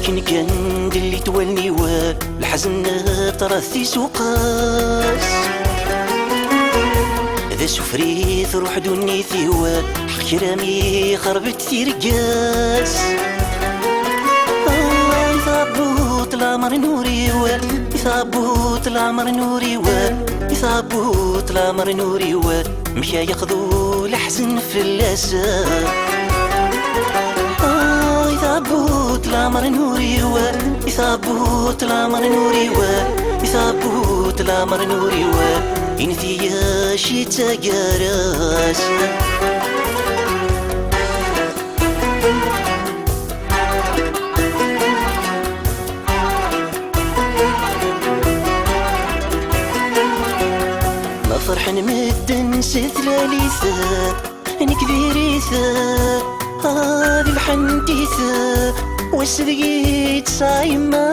أكن كان اللي تولني والحزن طرثي سوقاس ذا سفريث روح دوني ثيوى كرامي خربت ثيرقاس يثابوت العمر نوري يثابوت العمر نوري يثابوت العمر نوري مشى ياخذوا الحزن في اللسان يثابوت العمر نوري يثابوت العمر نوري يثابوت العمر نوري إنتي يا شي تقراس ما فرحن مدن ستلاليثة نكذيريثة هذه الحنتيثة وسرقيت صايمة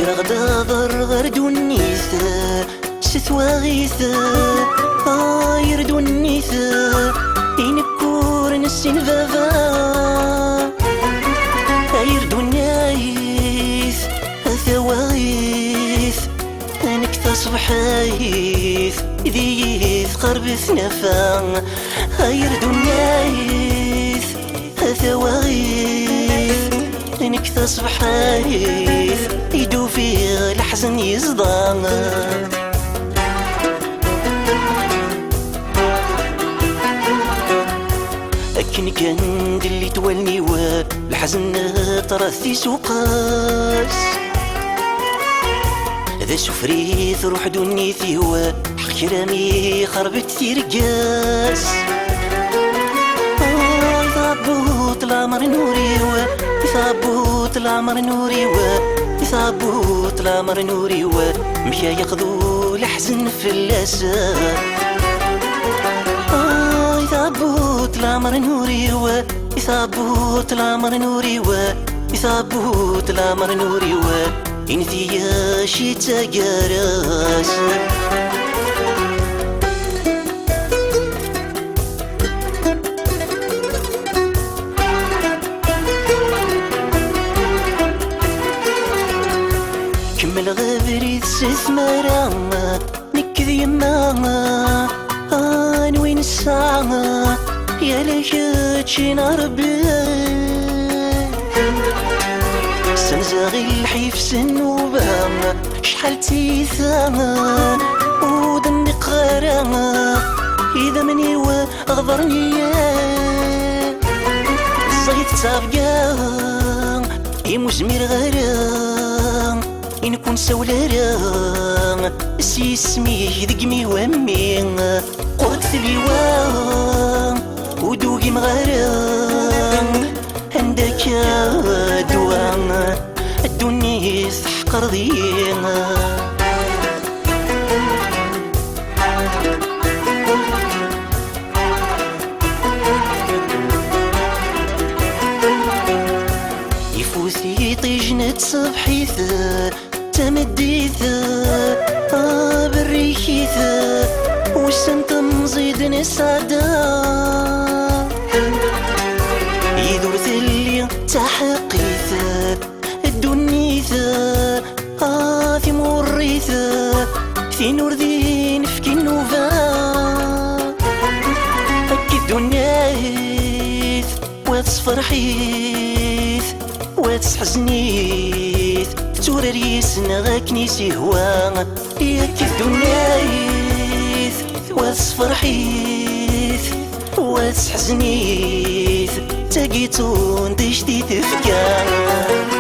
يغدا ضرغرد والنيثة ستواغيثة يرد والنيثة ينكور نسين فافا يرد والنايث ثواغيث انك تصبحايث ذيث قربث نفا يرد والنايث ثواغيث انك تصبحايث يدو فيه الحزن يصدى أكن كان اللي تولني والحزن طرثي سوقاس ذا سفريث روح دوني ثيوى كرامي خربت ثيرقاس يثابوت العمر نوري يثابوت العمر نوري يثابوت العمر نوري مشى ياخذوا الحزن في اللسان يثابوت العمر نوري يثابوت العمر نوري يثابوت العمر نوري إنتي يا شي تقراس كمل غبري تستثمر نكذ يما وين الساعة يا ليش شي نربي سنزاغي الحيف سنوبا شحال تيثاما ودمي قراما إذا مني وغبرني الزيت تابقا يمزمير غرام إن كون سولارا سي اسمي ذقمي وامي قرد ثليوان ودوقي مغرام عندك دوام الدنيا صح قرضينا يفوثي طيجنة صبحيثة تمديثة بالريحيثة والسنت مزيد نسعدا يدور ثلي تحقيثة الدنيثة في مريثة في نور ذين في كنوفا أكيد دنياث وتصفر حيث وتصحزنيث تورر يسنا غاكنيسي هوا أكيد دنياث وتصفر حيث وتصحزنيث سقيتون دشتي تفكار